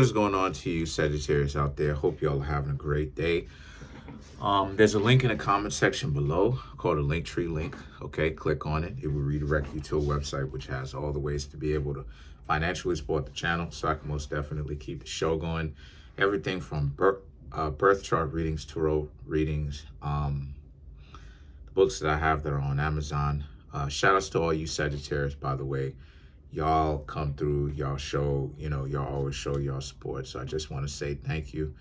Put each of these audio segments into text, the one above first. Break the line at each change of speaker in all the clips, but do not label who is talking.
What is going on to you Sagittarius out there? Hope y'all are having a great day. There's a link in the comment section below called a Linktree link. Okay, click on it. It will redirect you to a website which has all the ways to be able to financially support the channel, so I can most definitely keep the show going. Everything from birth chart readings, tarot readings, the books that I have that are on Amazon. Shout outs to all you Sagittarius, by the way. Y'all come through, y'all show, y'all always show y'all support. So I just want to say thank you.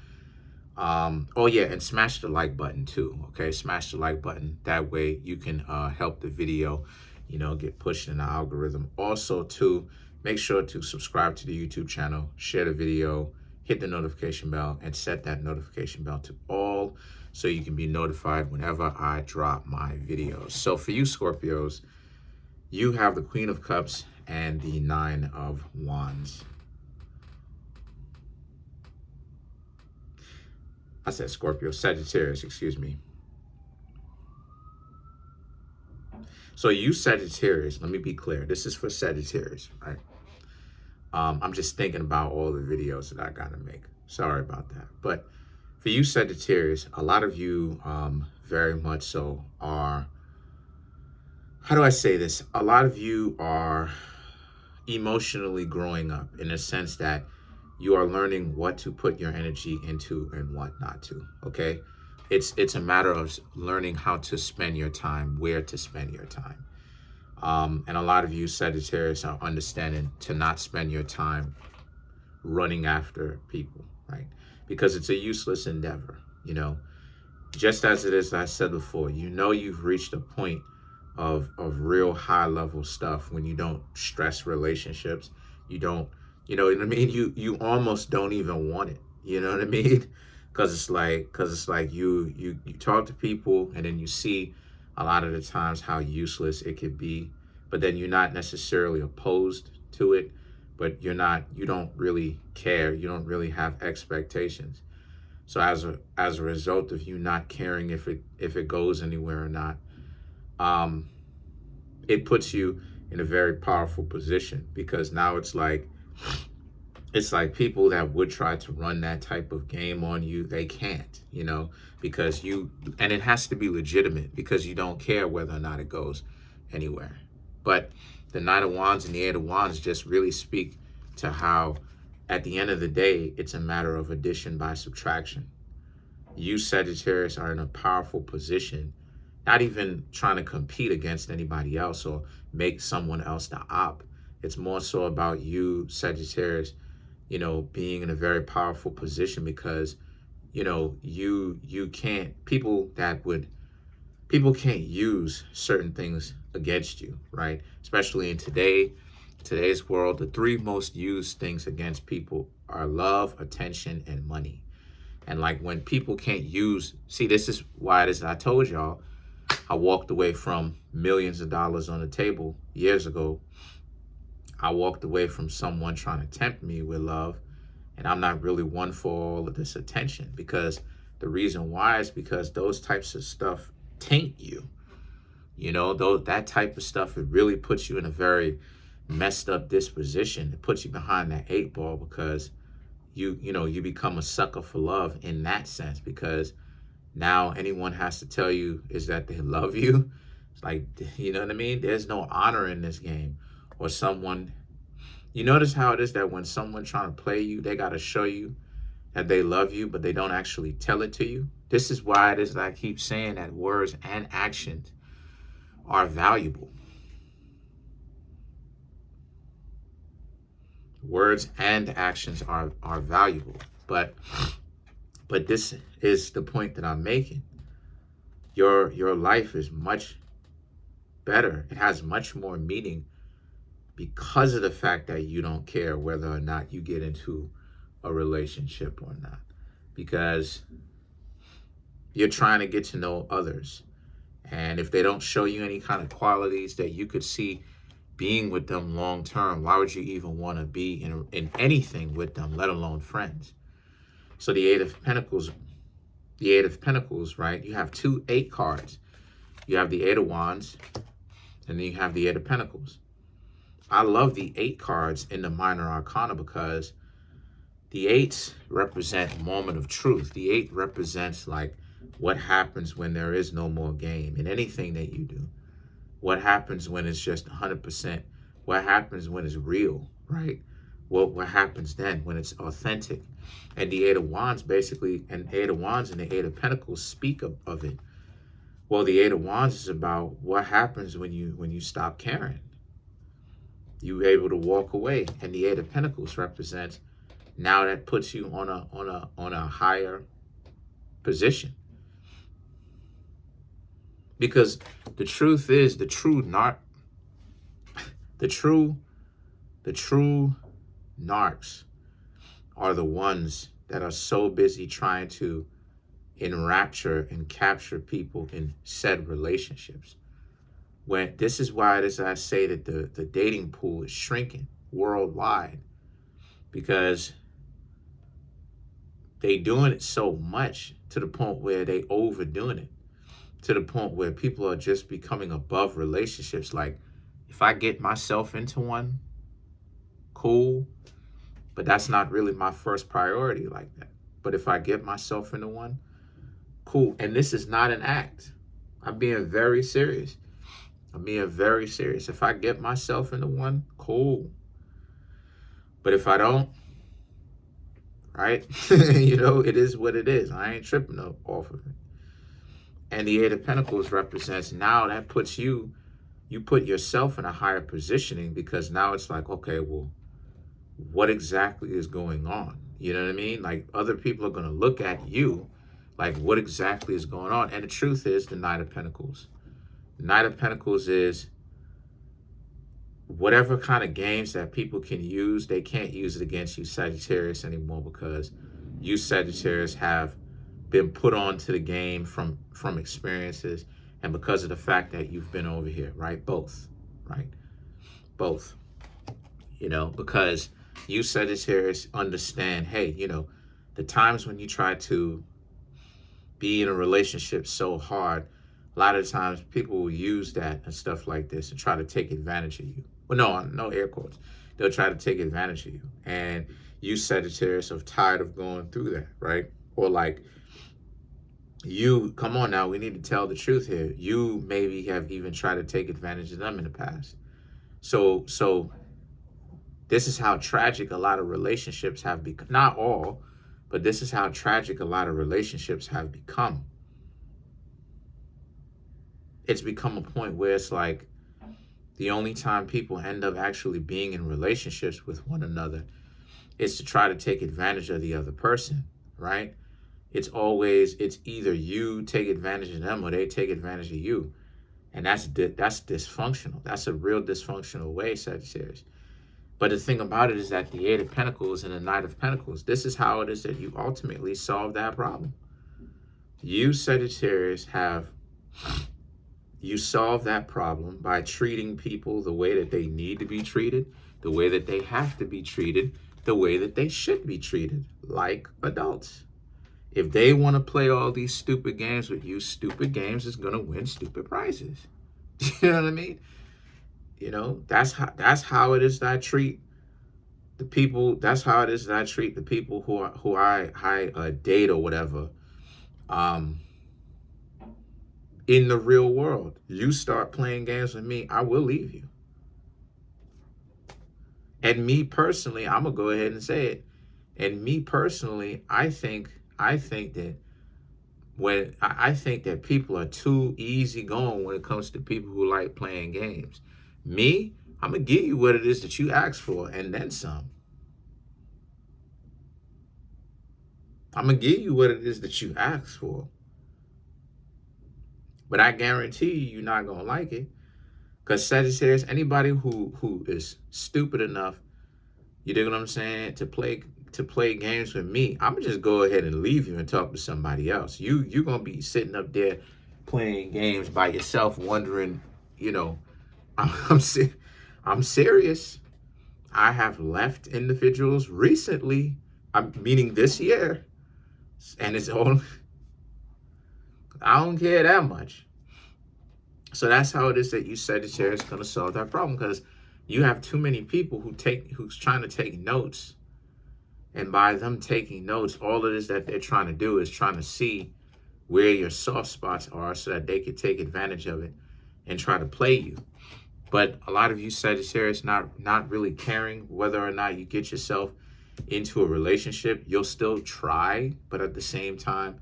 Oh yeah, and smash the like button too. Okay, smash the like button. That way you can help the video, get pushed in the algorithm. Also too, make sure to subscribe to the YouTube channel, share the video, hit the notification bell, and set that notification bell to all so you can be notified whenever I drop my videos. So for you Scorpios, you have the Queen of Cups and the Nine of Wands. I said Scorpio, Sagittarius, excuse me. So you Sagittarius, let me be clear. This is for Sagittarius, right? I'm just thinking about all the videos that I gotta make. Sorry about that. But for you Sagittarius, a lot of you very much so are, how do I say this? A lot of you are emotionally growing up in a sense that you are learning what to put your energy into and what not to. Okay, it's a matter of learning how to spend your time, where to spend your time, and a lot of you Sagittarius are understanding to not spend your time running after people, right? Because it's a useless endeavor. Just as it is, I said before, you've reached a point of real high level stuff when you don't stress relationships. You don't, you know what I mean? You almost don't even want it. You know what I mean? Because it's like you talk to people and then you see a lot of the times how useless it could be, but then you're not necessarily opposed to it, but you don't really care. You don't really have expectations. So as a result of you not caring if it goes anywhere or not, it puts you in a very powerful position, because now it's like people that would try to run that type of game on you, they can't, because and it has to be legitimate, because you don't care whether or not it goes anywhere. But the Knight of Wands and the Eight of Wands just really speak to how at the end of the day, it's a matter of addition by subtraction. You Sagittarius are in a powerful position, not even trying to compete against anybody else or make someone else the op. It's more so about you Sagittarius, being in a very powerful position, because, you can't, people can't use certain things against you, right? Especially in today's world, the three most used things against people are love, attention, and money. And like when people can't this is why it is that I told y'all, I walked away from millions of dollars on the table years ago. I walked away from someone trying to tempt me with love, and I'm not really one for all of this attention, because the reason why is because those types of stuff taint you. That type of stuff, it really puts you in a very messed up disposition. It puts you behind that 8 ball, because you become a sucker for love in that sense, because now anyone has to tell you is that they love you. It's like, you know what I mean? There's no honor in this game. Or someone, you notice how it is that when someone trying to play you, they got to show you that they love you, but they don't actually tell it to you. This is why it is that I keep saying that words and actions are valuable. Words and actions are valuable. But this is the point that I'm making. Your life is much better. It has much more meaning because of the fact that you don't care whether or not you get into a relationship or not, because you're trying to get to know others. And if they don't show you any kind of qualities that you could see being with them long term, why would you even want to be in anything with them, let alone friends? So the Eight of Pentacles, right? You have 2 8 cards. You have the Eight of Wands, and then you have the Eight of Pentacles. I love the 8 cards in the Minor Arcana, because The eights represent moment of truth. The eight represents like what happens when there is no more game in anything that you do. What happens when it's just 100%? What happens when it's real, right? What happens then when it's authentic? And the Eight of Wands basically, and Eight of Wands and the Eight of Pentacles speak of it. Well, the Eight of Wands is about what happens when you stop caring. You're able to walk away, and the Eight of Pentacles represents now that puts you on a higher position. Because the truth is, the true narcs are the ones that are so busy trying to enrapture and capture people in said relationships. When this is why it is I say that the dating pool is shrinking worldwide, because they doing it so much to the point where they overdoing it, to the point where people are just becoming above relationships. Like, if I get myself into one, cool, but that's not really my first priority like that. But if I get myself into one, cool. And this is not an act. I'm being very serious. I'm being very serious. If I get myself into one, cool. But if I don't, right? You know, it is what it is. I ain't tripping off of it. And the Eight of Pentacles represents now that puts you put yourself in a higher positioning, because now it's like, okay, well, what exactly is going on? You know what I mean? Like, other people are going to look at you like, what exactly is going on? And the truth is the Knight of Pentacles. The Knight of Pentacles is whatever kind of games that people can use, they can't use it against you, Sagittarius, anymore, because you, Sagittarius, have been put onto the game from experiences, and because of the fact that you've been over here, right? Both, right? Both. You know, because you, Sagittarius, understand, hey, you know, the times when you try to be in a relationship so hard, a lot of times people will use that and stuff like this and try to take advantage of you. Well, no air quotes. They'll try to take advantage of you. And you, Sagittarius, are tired of going through that, right? Or like, you, come on now, we need to tell the truth here. You maybe have even tried to take advantage of them in the past. So this is how tragic a lot of relationships have become. Not all, but this is how tragic a lot of relationships have become. It's become a point where it's like the only time people end up actually being in relationships with one another is to try to take advantage of the other person, right? It's either you take advantage of them or they take advantage of you. And that's dysfunctional. That's a real dysfunctional way, Sagittarius. But the thing about it is that the Eight of Pentacles and the Knight of Pentacles, this is how it is that you ultimately solve that problem. You, Sagittarius, you solve that problem by treating people the way that they need to be treated, the way that they have to be treated, the way that they should be treated, like adults. If they want to play all these stupid games with you, stupid games is going to win stupid prizes. You know what I mean? You know, that's how it is that I treat the people. That's how it is that I treat the people who I date or whatever. In the real world, you start playing games with me, I will leave you. And me personally, I'm gonna go ahead and say it. And me personally, I think that people are too easygoing when it comes to people who like playing games. Me, I'm gonna give you what it is that you asked for and then some. I'm gonna give you what it is that you asked for. But I guarantee you're not gonna like it. Because Sagittarius, anybody who is stupid enough, you dig what I'm saying, to play games with me, I'm gonna just go ahead and leave you and talk to somebody else. You're gonna be sitting up there playing games by yourself, wondering, you know, I'm serious. I have left individuals recently, meaning this year, and it's all, I don't care that much. So that's how it is that you, Sagittarius, going to solve that problem, because you have too many people who's trying to take notes And by them taking notes, all it is that they're trying to do is trying to see where your soft spots are so that they can take advantage of it and try to play you. But a lot of you Sagittarius not really caring whether or not you get yourself into a relationship. You'll still try, but at the same time,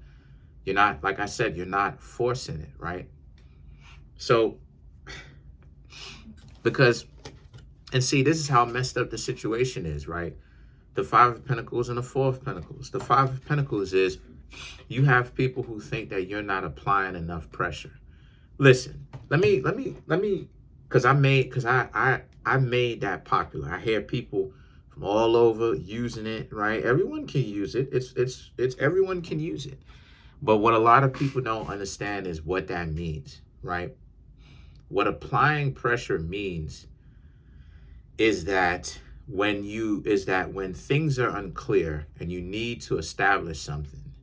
you're not, like I said, you're not forcing it, right? So, because, and see, this is how messed up the situation is, right? The Five of Pentacles and the Four of Pentacles. The Five of Pentacles is you have people who think that you're not applying enough pressure. Listen, let me, because I made that popular. I hear people from all over using it, right? Everyone can use it. It's everyone can use it. But what a lot of people don't understand is what that means, right? What applying pressure means is that when things are unclear and you need to establish something,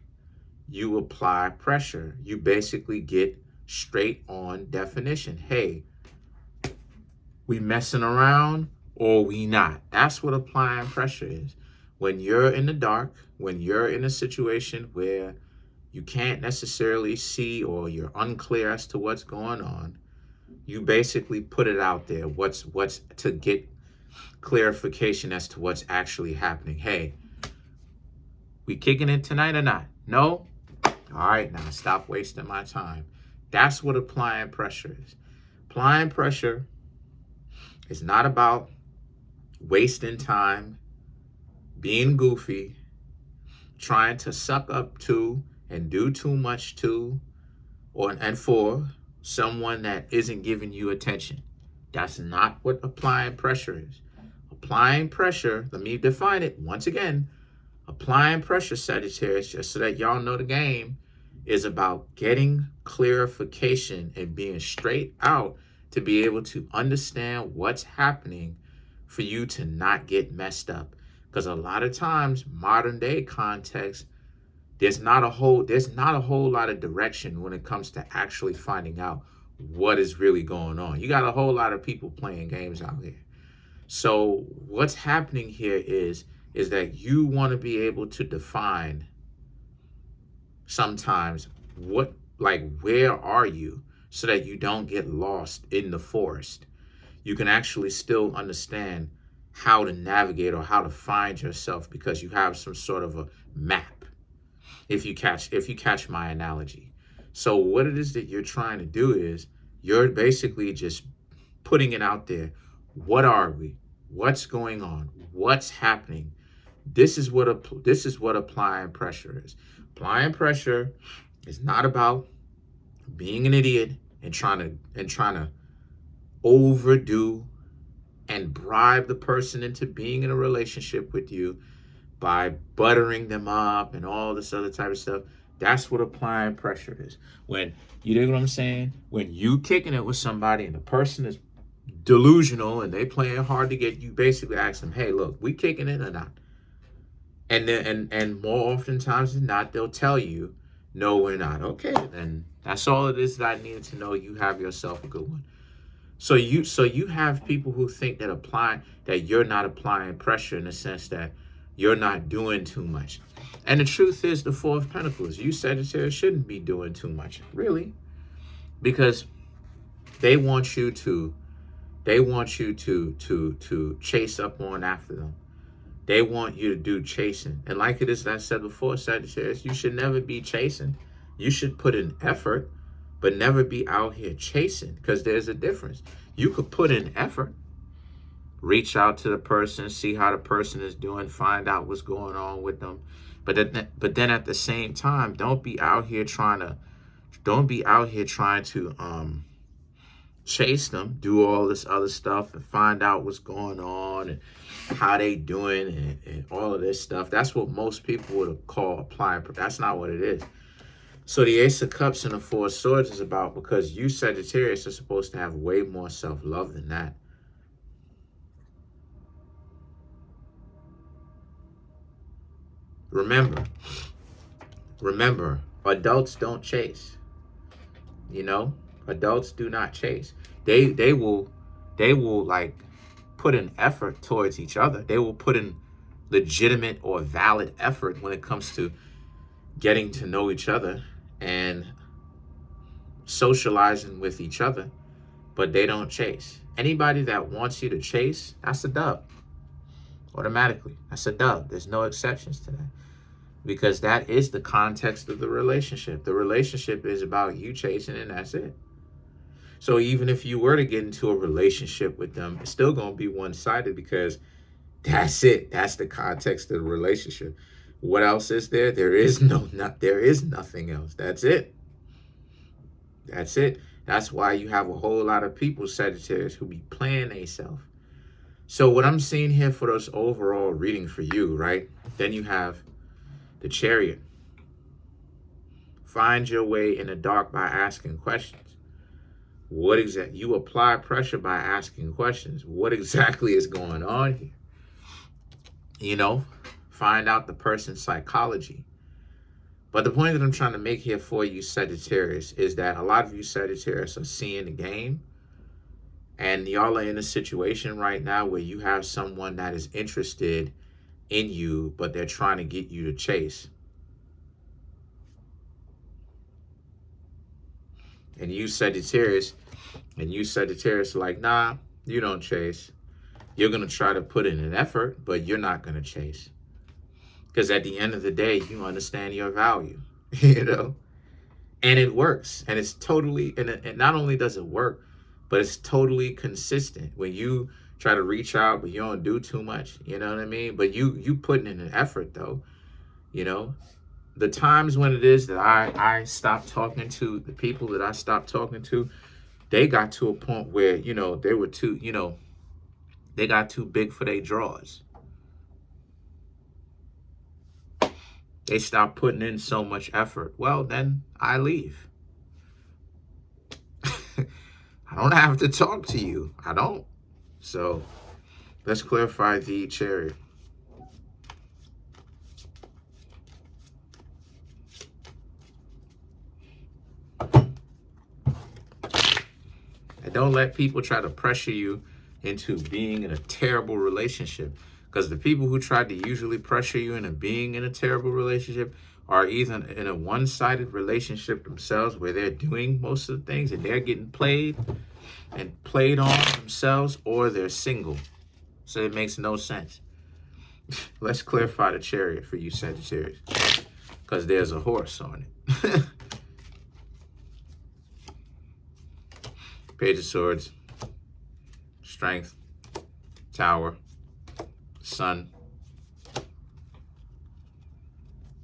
you apply pressure. You basically get straight on definition. Hey, we messing around or we not? That's what applying pressure is. When you're in the dark, when you're in a situation where you can't necessarily see or you're unclear as to what's going on, you basically put it out there. What's to get clarification as to what's actually happening. Hey, we kicking it tonight or not? No? All right, now stop wasting my time. That's what applying pressure is. Applying pressure is not about wasting time, being goofy, trying to suck up to and do too much to and for someone that isn't giving you attention. That's not what applying pressure is. Applying pressure, let me define it once again. Applying pressure, Sagittarius, just so that y'all know the game, is about getting clarification and being straight out to be able to understand what's happening for you to not get messed up. Because a lot of times, modern day context, there's not a whole lot of direction when it comes to actually finding out what is really going on. You got a whole lot of people playing games out here. So what's happening here is that you want to be able to define sometimes where are you, so that you don't get lost in the forest. You can actually still understand how to navigate or how to find yourself because you have some sort of a map, if you catch my analogy. So what it is that you're trying to do is you're basically just putting it out there. What are we? What's going on? What's happening? This is what applying pressure is. Applying pressure is not about being an idiot and trying to overdo and bribe the person into being in a relationship with you by buttering them up and all this other type of stuff. That's what applying pressure is. When you know what I'm saying? When you kicking it with somebody and the person is delusional and they playing hard to get, you basically ask them, hey, look, we kicking it or not? And more oftentimes than not, they'll tell you, no, we're not. Okay, then that's all it is that I needed to know. You have yourself a good one. So you have people who think that you're not applying pressure in the sense that you're not doing too much. And the truth is, the Four of Pentacles, you Sagittarius shouldn't be doing too much, really, because they want you to chase up on after them. They want you to do chasing. And like it is, I said before, Sagittarius, you should never be chasing. You should put in effort, but never be out here chasing, because there's a difference. You could put in effort, reach out to the person, see how the person is doing, find out what's going on with them. But then at the same time, don't be out here trying to chase them, do all this other stuff and find out what's going on and how they doing and all of this stuff. That's what most people would call applying. That's not what it is. So the Ace of Cups and the Four of Swords is about, because you Sagittarius are supposed to have way more self-love than that. Remember, adults don't chase. You know, adults do not chase. They will like put an effort towards each other. They will put in legitimate or valid effort when it comes to getting to know each other and socializing with each other, but they don't chase. Anybody that wants you to chase, that's a dub. Automatically, that's a dub. There's no exceptions to that, because that is the context of the relationship. The relationship is about you chasing, and that's it. So even if you were to get into a relationship with them, it's still going to be one-sided, because that's it. That's the context of the relationship. What else is there? There is nothing else. That's it. That's it. That's why you have a whole lot of people, Sagittarius, who be playing themselves. So what I'm seeing here for this overall reading for you, right? Then you have the Chariot. Find your way in the dark by asking questions. What exactly? You apply pressure by asking questions. What exactly is going on here? You know, find out the person's psychology. But the point that I'm trying to make here for you, Sagittarius, is that a lot of you Sagittarius are seeing the game, and y'all are in a situation right now where you have someone that is interested in you, but they're trying to get you to chase. And you Sagittarius are like, nah, you don't chase. You're going to try to put in an effort, but you're not going to chase. Because at the end of the day, you understand your value, you know? And it works. And it's totally, and not only does it work, but it's totally consistent. When you try to reach out, but you don't do too much, you know what I mean? But you putting in an effort, though, you know? The times when it is that I stopped talking to the people that I stopped talking to, they got to a point where, you know, they were too, you know, they got too big for their drawers. They stopped putting in so much effort. Well, then I leave. I don't have to talk to you. I don't. So let's clarify the Chariot. And don't let people try to pressure you into being in a terrible relationship. Because the people who try to usually pressure you into being in a terrible relationship are either in a one-sided relationship themselves, where they're doing most of the things and they're getting played on themselves, or they're single. So it makes no sense. Let's clarify the Chariot for you Sagittarius, because there's a horse on it. Page of Swords, Strength, Tower, Sun,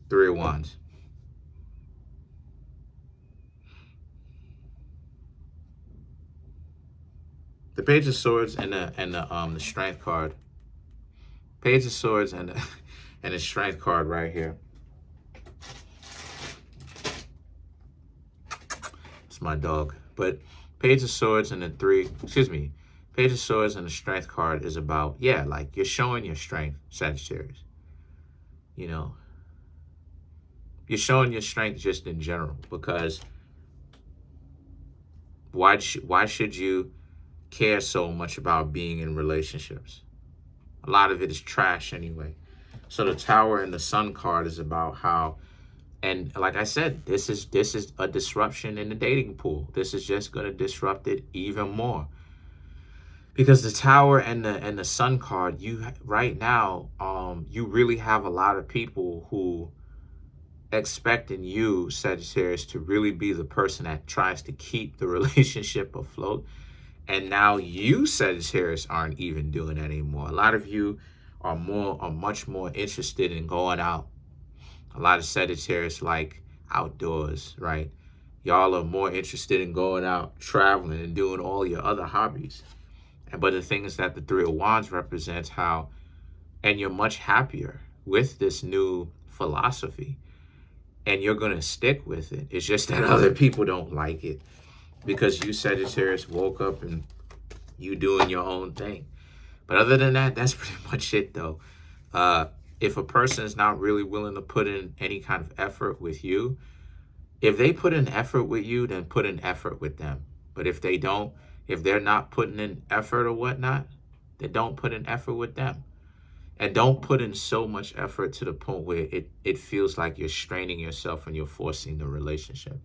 Three of Wands. The Page of Swords and the Strength card. Page of Swords and the Strength card right here. It's my dog. But Page of Swords and Page of Swords and the Strength card is about, yeah, like you're showing your strength, Sagittarius. You know, you're showing your strength just in general, because why should you care so much about being in relationships? A lot of it is trash anyway. So the Tower and the Sun card is about how, and like I said, this is a disruption in the dating pool. This is just going to disrupt it even more. Because the Tower and the Sun card, you right now, you really have a lot of people who expecting you, Sagittarius, to really be the person that tries to keep the relationship afloat. And now you, Sagittarius, aren't even doing that anymore. A lot of you are much more interested in going out. A lot of Sagittarius like outdoors, right? Y'all are more interested in going out, traveling, and doing all your other hobbies. But the thing is that the Three of Wands represents how, and you're much happier with this new philosophy, and you're going to stick with it. It's just that other people don't like it, because you, Sagittarius, woke up and you doing your own thing. But other than that, that's pretty much it, though. If a person is not really willing to put in any kind of effort with you, if they put in effort with you, then put in effort with them. But if they don't, if they're not putting in effort or whatnot, then don't put in effort with them. And don't put in so much effort to the point where it feels like you're straining yourself and you're forcing the relationship.